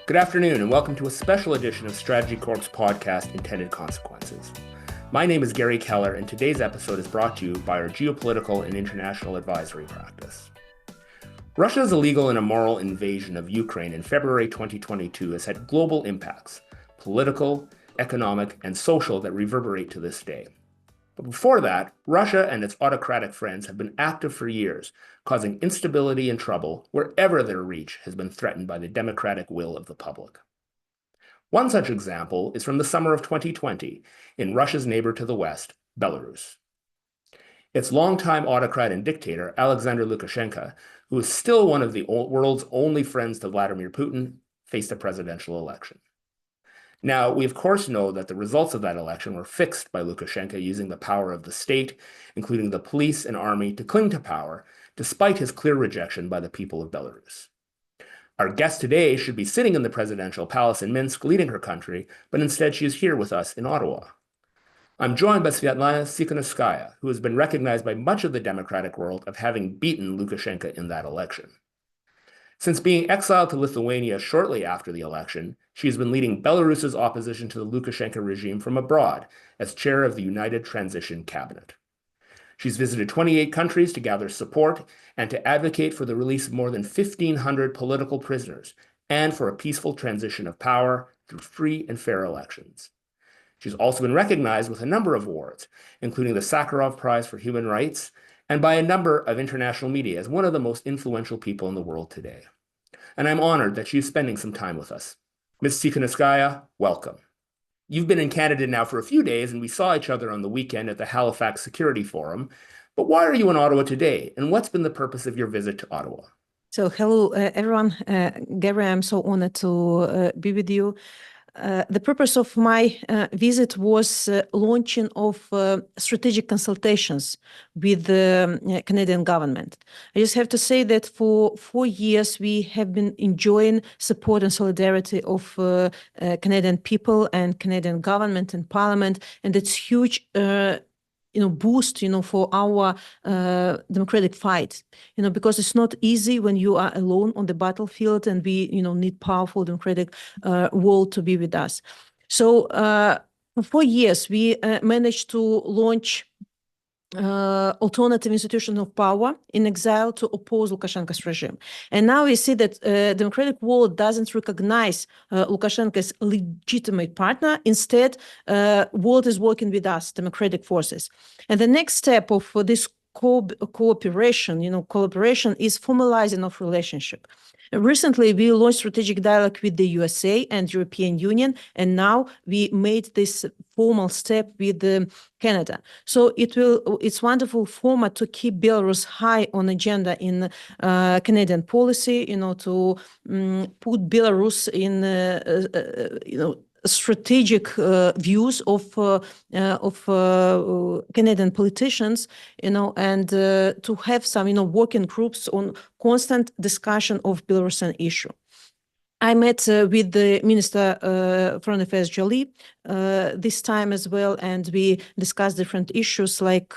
Good afternoon, and welcome to a special edition of StrategyCorp's podcast, Intended Consequences. My name is Garry Keller, and today's episode is brought to you by our geopolitical and international advisory practice. Russia's illegal and immoral invasion of Ukraine in February 2022 has had global impacts, political, economic, and social that reverberate to this day. But before that, Russia and its autocratic friends have been active for years, causing instability and trouble wherever their reach has been threatened by the democratic will of the public. One such example is from the summer of 2020 in Russia's neighbor to the west, Belarus. Its longtime autocrat and dictator, Alexander Lukashenko, who is still one of the world's only friends to Vladimir Putin, faced a presidential election. Now, we of course know that the results of that election were fixed by Lukashenko using the power of the state, including the police and army, to cling to power, despite his clear rejection by the people of Belarus. Our guest today should be sitting in the presidential palace in Minsk leading her country, but instead she is here with us in Ottawa. I'm joined by Sviatlana Tsikhanouskaya, who has been recognized by much of the democratic world of having beaten Lukashenko in that election. Since being exiled to Lithuania shortly after the election, she has been leading Belarus's opposition to the Lukashenko regime from abroad as chair of the United Transition Cabinet. She's visited 28 countries to gather support and to advocate for the release of more than 1,500 political prisoners and for a peaceful transition of power through free and fair elections. She's also been recognized with a number of awards, including the Sakharov Prize for Human Rights, and by a number of international media as one of the most influential people in the world today. And I'm honored that she's spending some time with us. Ms. Tsikhanouskaya, welcome. You've been in Canada now for a few days, and we saw each other on the weekend at the Halifax Security Forum. But why are you in Ottawa today, and what's been the purpose of your visit to Ottawa? So hello, everyone. Garry, I'm so honored to be with you. The purpose of my visit was launching of strategic consultations with the Canadian government. I just have to say that for 4 years, we have been enjoying support and solidarity of Canadian people and Canadian government and parliament, and it's huge boost, for our democratic fight, because it's not easy when you are alone on the battlefield, and we, need powerful democratic world to be with us. So for 4 years, we managed to launch alternative institutions of power in exile to oppose Lukashenko's regime. And now we see that democratic world doesn't recognize Lukashenko as legitimate partner. Instead, world is working with us, democratic forces. And the next step of this cooperation, collaboration is formalizing of relationship. Recently, we launched strategic dialogue with the USA and European Union, and now we made this formal step with Canada. So it's wonderful format to keep Belarus high on agenda in Canadian policy, to put Belarus in, strategic views of Canadian politicians, and to have some, working groups on constant discussion of Belarusian issue. I met with the Minister Foreign Affairs Jolie this time as well, and we discussed different issues like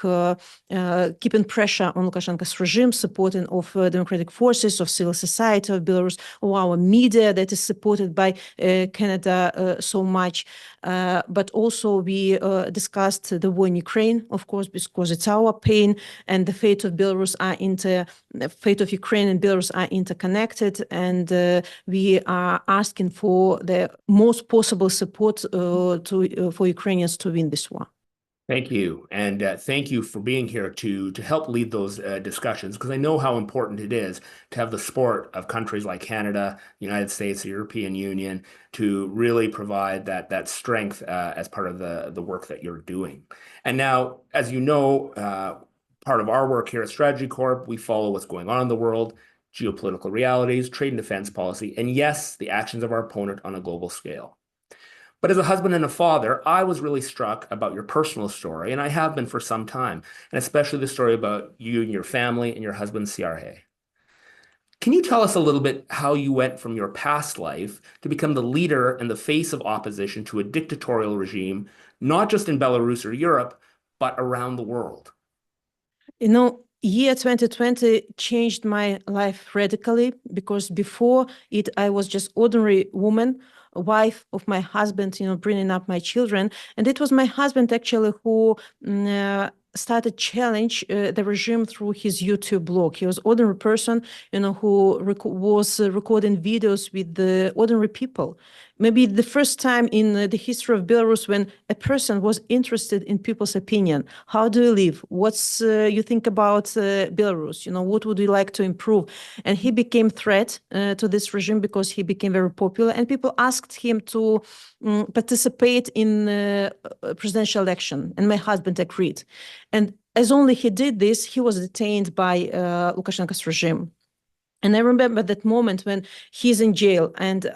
keeping pressure on Lukashenko's regime, supporting of democratic forces, of civil society of Belarus, or our media that is supported by Canada so much. But also we discussed the war in Ukraine, of course, because it's our pain, and the fate of Ukraine and Belarus are interconnected, and we are asking for the most possible support for Ukrainians to win this war. Thank you. And thank you for being here to help lead those discussions, because I know how important it is to have the support of countries like Canada, the United States, the European Union, to really provide that strength as part of the work that you're doing. And now, as you know, part of our work here at StrategyCorp, we follow what's going on in the world, geopolitical realities, trade and defense policy, and yes, the actions of our opponent on a global scale. But as a husband and a father, I was really struck about your personal story, and I have been for some time, and especially the story about you and your family and your husband, Siarhei. Can you tell us a little bit how you went from your past life to become the leader and the face of opposition to a dictatorial regime, not just in Belarus or Europe, but around the world? year 2020 changed my life radically, because before it, I was just ordinary woman, wife of my husband, bringing up my children. And it was my husband actually who started challenge the regime through his YouTube blog. He was ordinary person, who was recording videos with the ordinary people. Maybe the first time in the history of Belarus when a person was interested in people's opinion. How do you live? What's you think about Belarus? What would you like to improve? And he became threat to this regime because he became very popular, and people asked him to participate in presidential election, and my husband agreed. And as only he did this, he was detained by Lukashenko's regime. And I remember that moment when he's in jail. And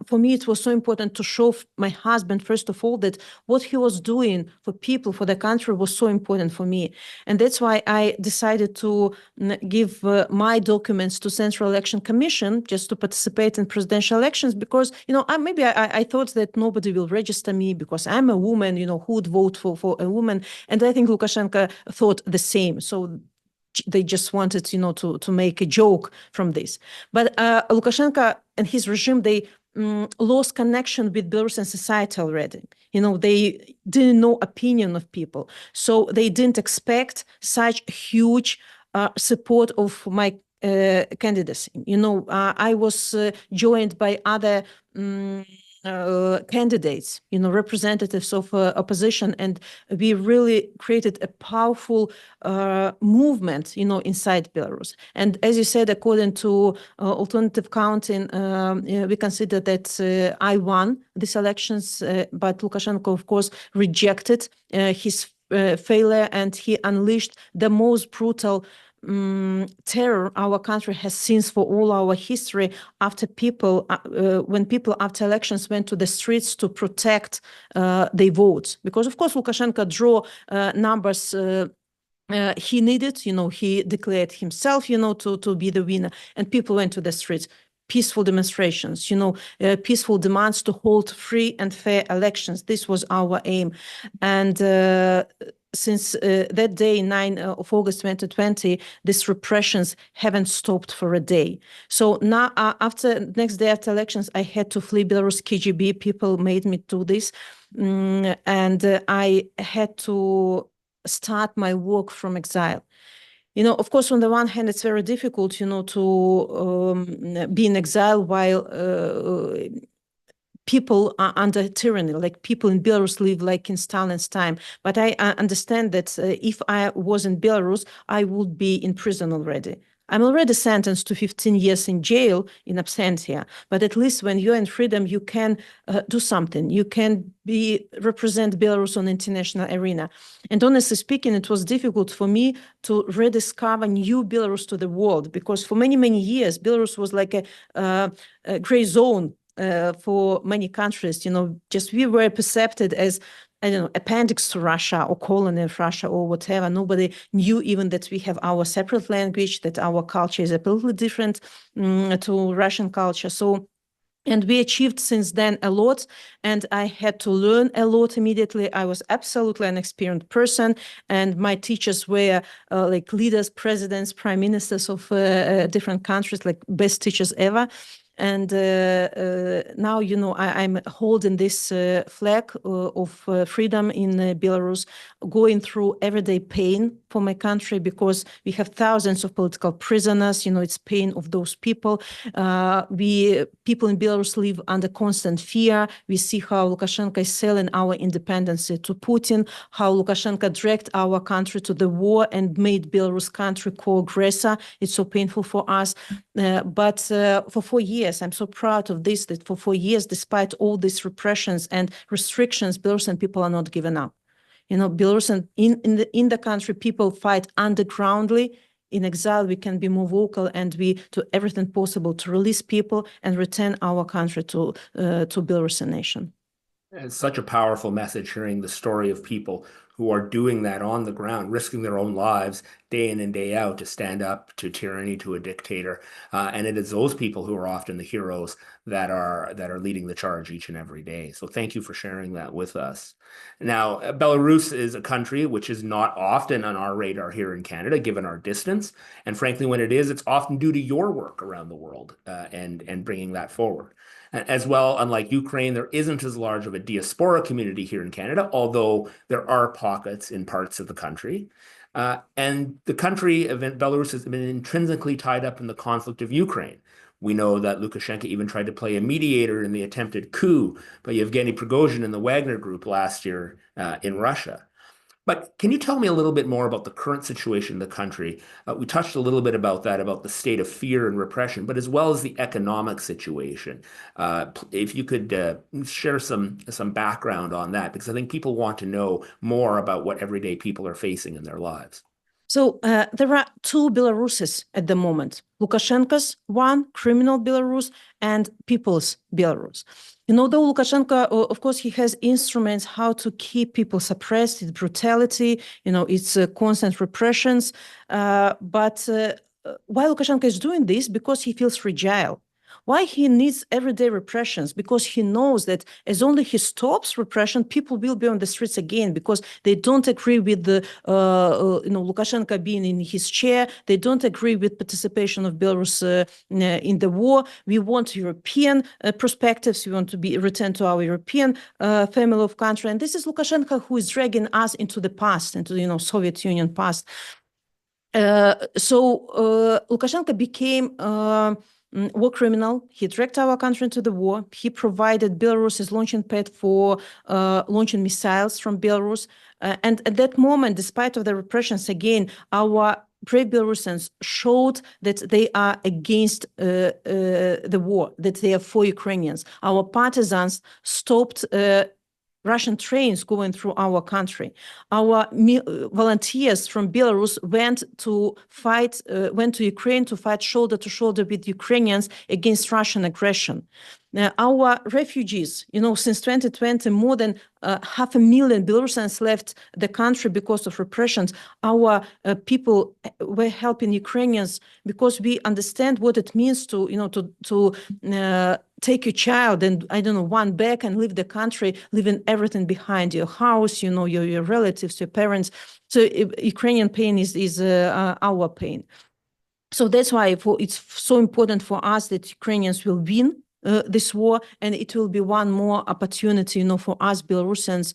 for me, it was so important to show my husband, first of all, that what he was doing for people, for the country, was so important for me. And that's why I decided to give my documents to Central Election Commission just to participate in presidential elections, because, I thought that nobody will register me because I'm a woman, who would vote for a woman. And I think Lukashenko thought the same. So they just wanted, to make a joke from this. But Lukashenko and his regime, they lost connection with Belarusian society already. They didn't know opinion of people. So they didn't expect such huge support of my candidacy. I was joined by other candidates, representatives of opposition, and we really created a powerful movement, inside Belarus. And as you said, according to alternative counting, we consider that I won these elections, but Lukashenko, of course, rejected his failure, and he unleashed the most brutal terror our country has seen for all our history, after people, when people after elections went to the streets to protect their votes. Because, of course, Lukashenko drew numbers he needed, he declared himself, to be the winner, and people went to the streets. Peaceful demonstrations, peaceful demands to hold free and fair elections. This was our aim. And since that day, 9 of August 2020, these repressions haven't stopped for a day. So now, next day after elections, I had to flee Belarus. KGB people made me do this. And I had to start my work from exile. Of course, on the one hand, it's very difficult, to be in exile while people are under tyranny, like people in Belarus live like in Stalin's time. But I understand that if I was in Belarus, I would be in prison already. I'm already sentenced to 15 years in jail in absentia, but at least when you're in freedom, you can do something. You can represent Belarus on the international arena. And honestly speaking, it was difficult for me to rediscover new Belarus to the world, because for many, many years, Belarus was like a gray zone for many countries. Just we were perceived as, I don't know, appendix to Russia or colony of Russia or whatever. Nobody knew even that we have our separate language, that our culture is absolutely different to Russian culture. And we achieved since then a lot, and I had to learn a lot immediately. I was absolutely an experienced person, and my teachers were like leaders, presidents, prime ministers of different countries, like best teachers ever. And now, I'm holding this flag of freedom in Belarus, going through everyday pain for my country, because we have thousands of political prisoners. It's pain of those people. People in Belarus live under constant fear. We see how Lukashenko is selling our independence to Putin, how Lukashenko dragged our country to the war and made Belarus country co-aggressor. It's so painful for us. But for 4 years, I'm so proud of this, that for 4 years, despite all these repressions and restrictions, Belarusian people are not giving up. Belarusian in the country, people fight undergroundly. In exile, we can be more vocal, and we do everything possible to release people and return our country to Belarusian nation. It's such a powerful message, hearing the story of people who are doing that on the ground, risking their own lives day in and day out to stand up to tyranny, to a dictator. And it is those people who are often the heroes that are leading the charge each and every day. So thank you for sharing that with us. Now, Belarus is a country which is not often on our radar here in Canada, given our distance. And frankly, when it is, it's often due to your work around the world and bringing that forward. As well, unlike Ukraine, there isn't as large of a diaspora community here in Canada, although there are pockets in parts of the country. And the country of Belarus has been intrinsically tied up in the conflict of Ukraine. We know that Lukashenko even tried to play a mediator in the attempted coup by Yevgeny Prigozhin and the Wagner Group last year in Russia. But can you tell me a little bit more about the current situation in the country? We touched a little bit about that, about the state of fear and repression, but as well as the economic situation. If you could share some background on that, because I think people want to know more about what everyday people are facing in their lives. So there are two Belaruses at the moment. Lukashenko's one, criminal Belarus, and people's Belarus. And although Lukashenko, of course, he has instruments how to keep people suppressed, its brutality, its constant repressions. But why Lukashenko is doing this? Because he feels fragile. Why he needs everyday repressions? Because he knows that as only he stops repression, people will be on the streets again because they don't agree with the Lukashenko being in his chair. They don't agree with participation of Belarus in the war. We want European perspectives. We want to be returned to our European family of country. And this is Lukashenko who is dragging us into the past, into the Soviet Union past. So Lukashenko became war criminal. He dragged our country into the war. He provided Belarus as launching pad for launching missiles from Belarus. And at that moment, despite of the repressions, again, our brave Belarusians showed that they are against the war, that they are for Ukrainians. Our partisans stopped Russian trains going through our country. Our volunteers from Belarus went to Ukraine to fight shoulder to shoulder with Ukrainians against Russian aggression. Our refugees, since 2020, more than 500,000 Belarusians left the country because of repressions. Our people were helping Ukrainians because we understand what it means to take your child and, one back and leave the country, leaving everything behind, your house, your relatives, your parents. So Ukrainian pain is our pain. So that's why it's so important for us that Ukrainians will win this war, and it will be one more opportunity, for us Belarusians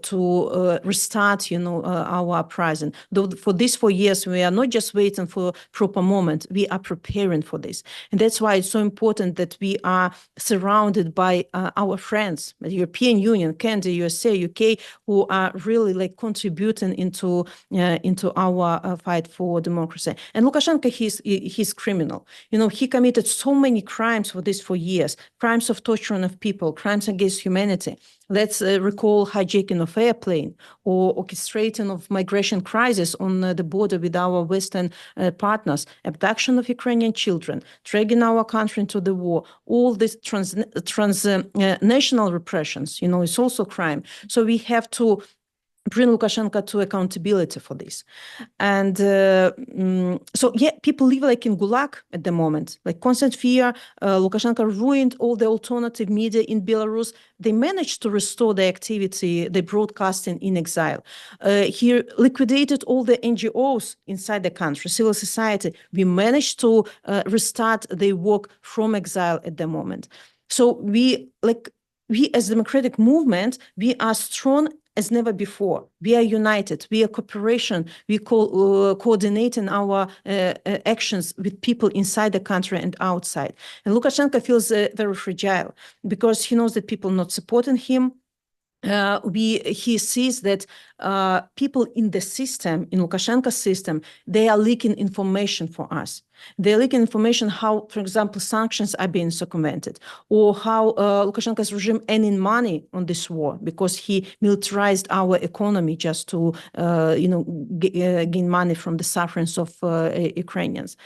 to restart, our uprising. Though for these 4 years, we are not just waiting for proper moment, we are preparing for this. And that's why it's so important that we are surrounded by our friends, the European Union, Canada, USA, UK, who are really contributing into our fight for democracy. And Lukashenko, he's criminal. He committed so many crimes for this 4 years, crimes of torturing of people, crimes against humanity. Let's recall hijacking of airplane or orchestrating of migration crisis on the border with our Western partners, abduction of Ukrainian children, dragging our country into the war, all these transnational repressions, it's also crime. So we have to bring Lukashenko to accountability for this. And people live in Gulag at the moment, constant fear. Lukashenko ruined all the alternative media in Belarus. They managed to restore the activity, the broadcasting in exile. He liquidated all the NGOs inside the country, civil society. We managed to restart their work from exile at the moment. So we as democratic movement, we are strong as never before. We are united. We are cooperation. We coordinating our actions with people inside the country and outside. And Lukashenko feels very fragile because he knows that people not supporting him. He sees that people in the system, in Lukashenko's system, they are leaking information for us. They're leaking information how, for example, sanctions are being circumvented, or how Lukashenko's regime earning money on this war because he militarized our economy just to, gain money from the sufferings of Ukrainians.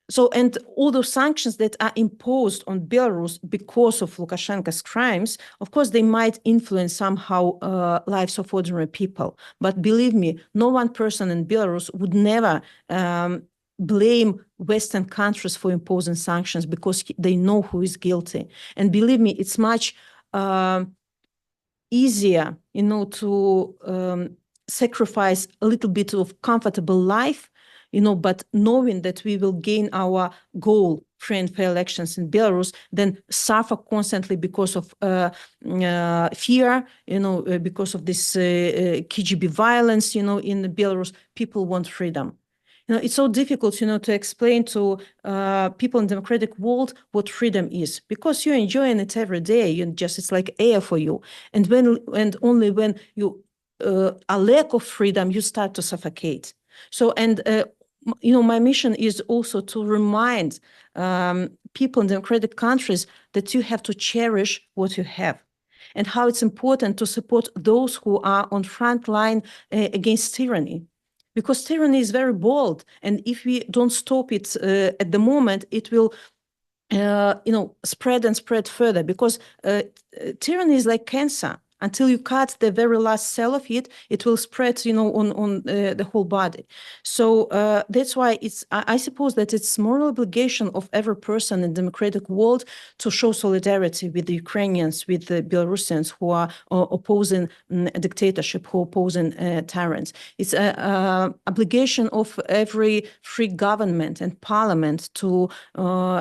So, and all those sanctions that are imposed on Belarus because of Lukashenko's crimes, of course, they might influence somehow lives of ordinary people. But believe me, no one person in Belarus would never blame Western countries for imposing sanctions because they know who is guilty. And believe me, it's much easier, to sacrifice a little bit of comfortable life, but knowing that we will gain our goal, free and fair elections in Belarus, then suffer constantly because of fear, because of this KGB violence, in Belarus. People want freedom. It's so difficult, to explain to people in the democratic world what freedom is, because you're enjoying it every day. It's like air for you. And only when you a lack of freedom, you start to suffocate. So, and my mission is also to remind people in democratic countries that you have to cherish what you have, and how it's important to support those who are on front line against tyranny. Because tyranny is very bold, and if we don't stop it at the moment, it will, spread and spread further. Because tyranny is like cancer. Until you cut the very last cell of it, it will spread, on the whole body. So that's why I suppose that it's moral obligation of every person in the democratic world to show solidarity with the Ukrainians, with the Belarusians who are opposing a dictatorship, who are opposing tyrants. It's an obligation of every free government and parliament to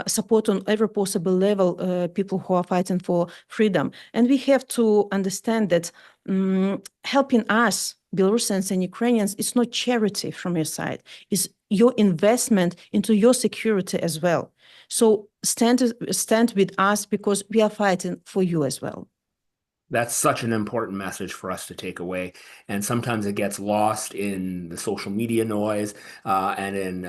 support on every possible level people who are fighting for freedom. And we have to understand that helping us, Belarusians and Ukrainians, is not charity from your side. It's your investment into your security as well. So stand with us, because we are fighting for you as well. That's such an important message for us to take away. And sometimes it gets lost in the social media noise and in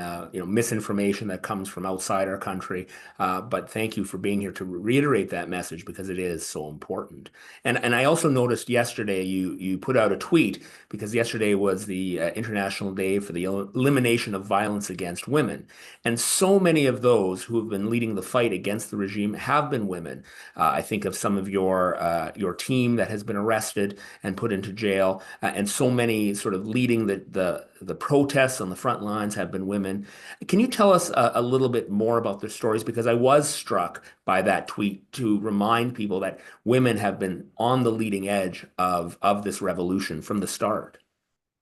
misinformation that comes from outside our country. But thank you for being here to reiterate that message, because it is so important. And I also noticed yesterday you put out a tweet, because yesterday was the International Day for the Elimination of Violence Against Women. And so many of those who have been leading the fight against the regime have been women. I think of some of your team that has been arrested and put into jail, and so many sort of leading the protests on the front lines have been women. Can you tell us a little bit more about their stories? Because I was struck by that tweet, to remind people that women have been on the leading edge of this revolution from the start.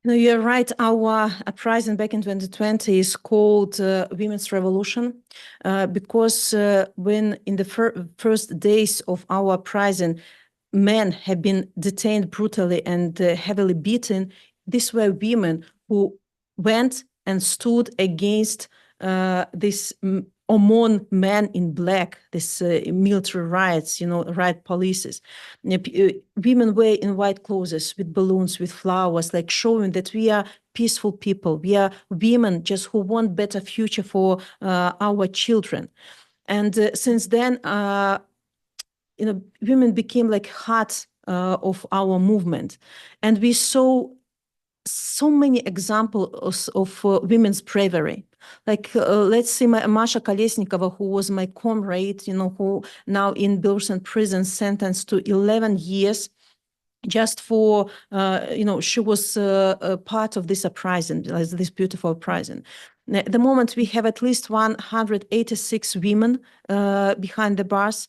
No, you're right. Our uprising back in 2020 is called Women's Revolution, because when in the first days of our uprising, men have been detained brutally and heavily beaten, these were women who went and stood against this OMON men in black, this military riots, riot policies. Women were in white clothes with balloons, with flowers, like showing that we are peaceful people. We are women just who want better future for our children. And since then, women became like heart of our movement. And we saw so many examples of women's bravery. Like, let's see, Masha Kolesnikova, who was my comrade, who now in Belarusian prison, sentenced to 11 years just for, she was a part of this uprising, this beautiful uprising. At the moment, we have at least 186 women behind the bars,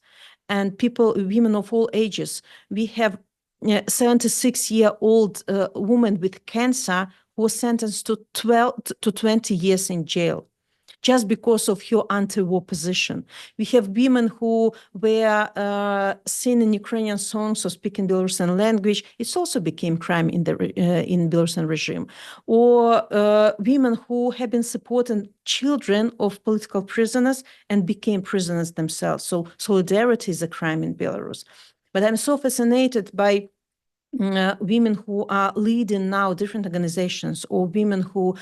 and women of all ages. We have 76-year-old woman with cancer who was sentenced to 12 to 20 years in jail, just because of her anti-war position. We have women who were singing Ukrainian songs or speaking Belarusian language. It also became crime in Belarusian regime. Or women who have been supporting children of political prisoners and became prisoners themselves. So solidarity is a crime in Belarus. But I'm so fascinated by women who are leading now different organizations, or women who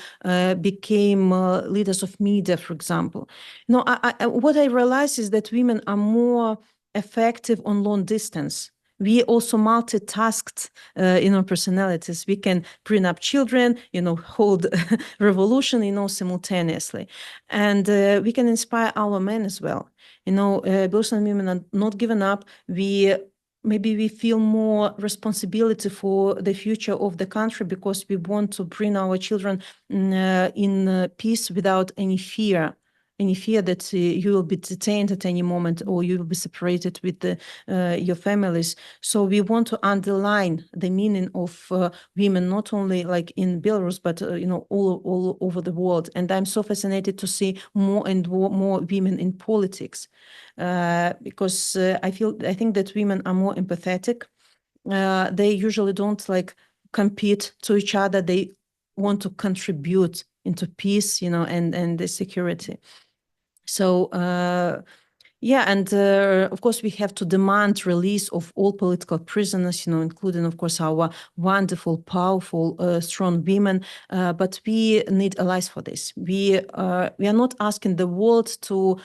became leaders of media, for example. What I realize is that women are more effective on long distance. we also multitasked in our personalities. We can bring up children, hold revolution, simultaneously. And we can inspire our men as well. Belarusian women are not giving up. Maybe we feel more responsibility for the future of the country because we want to bring our children in peace without any fear that you will be detained at any moment or you will be separated with your families. So we want to underline the meaning of women, not only like in Belarus, but all over the world. And I'm so fascinated to see more and more women in politics, because I think that women are more empathetic. They usually don't compete to each other. They want to contribute into peace, and the security. So, and of course, we have to demand release of all political prisoners, including, of course, our wonderful, powerful, strong women. But we need allies for this. We are not asking the world to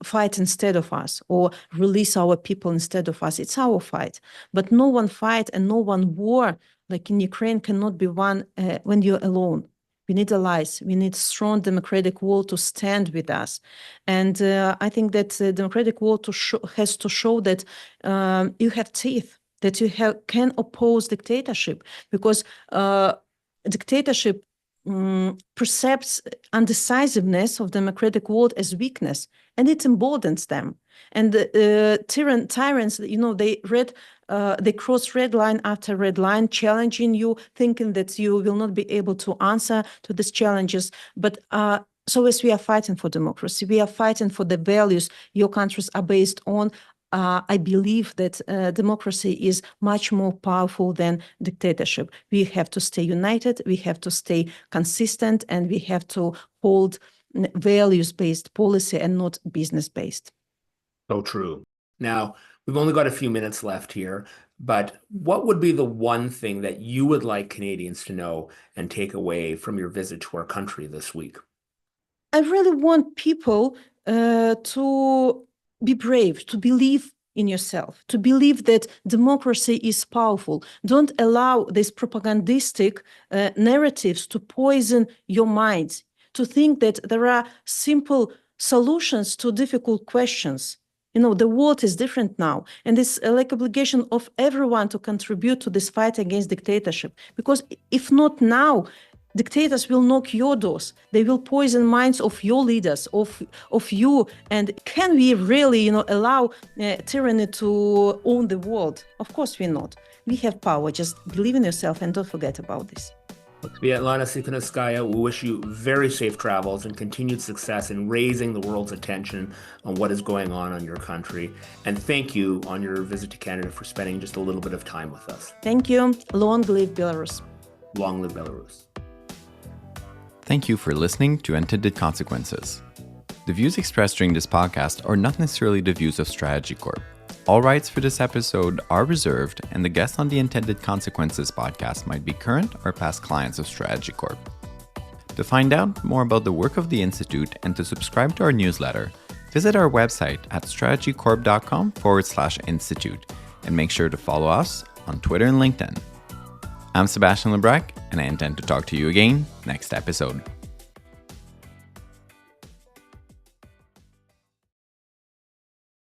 fight instead of us or release our people instead of us. It's our fight. But no one fight and no one war, like in Ukraine, cannot be won when you're alone. We need allies. We need strong democratic world to stand with us. And I think that the democratic world has to show that you have teeth, that you can oppose dictatorship, because dictatorship perceives undecisiveness of democratic world as weakness, and it emboldens them. And tyrants, they cross red line after red line, challenging you, thinking that you will not be able to answer to these challenges. But so as we are fighting for democracy, we are fighting for the values your countries are based on. I believe that democracy is much more powerful than dictatorship. We have to stay united, we have to stay consistent, and we have to hold values-based policy and not business-based. So true. Now, we've only got a few minutes left here, but what would be the one thing that you would like Canadians to know and take away from your visit to our country this week? I really want people to be brave, to believe in yourself, to believe that democracy is powerful. Don't allow these propagandistic narratives to poison your minds, to think that there are simple solutions to difficult questions. The world is different now, and it's like obligation of everyone to contribute to this fight against dictatorship. Because if not now, dictators will knock your doors. They will poison minds of your leaders, of you. And can we really, allow tyranny to own the world? Of course we're not. We have power. Just believe in yourself and don't forget about this. Sviatlana Tsikhanouskaya, we wish you very safe travels and continued success in raising the world's attention on what is going on your country. And thank you on your visit to Canada for spending just a little bit of time with us. Thank you. Long live Belarus. Long live Belarus. Thank you for listening to Intended Consequences. The views expressed during this podcast are not necessarily the views of StrategyCorp. All rights for this episode are reserved, and the guests on the Intended Consequences podcast might be current or past clients of StrategyCorp. To find out more about the work of the Institute and to subscribe to our newsletter, visit our website at strategycorp.com/institute and make sure to follow us on Twitter and LinkedIn. I'm Sebastian Lebrac, and I intend to talk to you again next episode.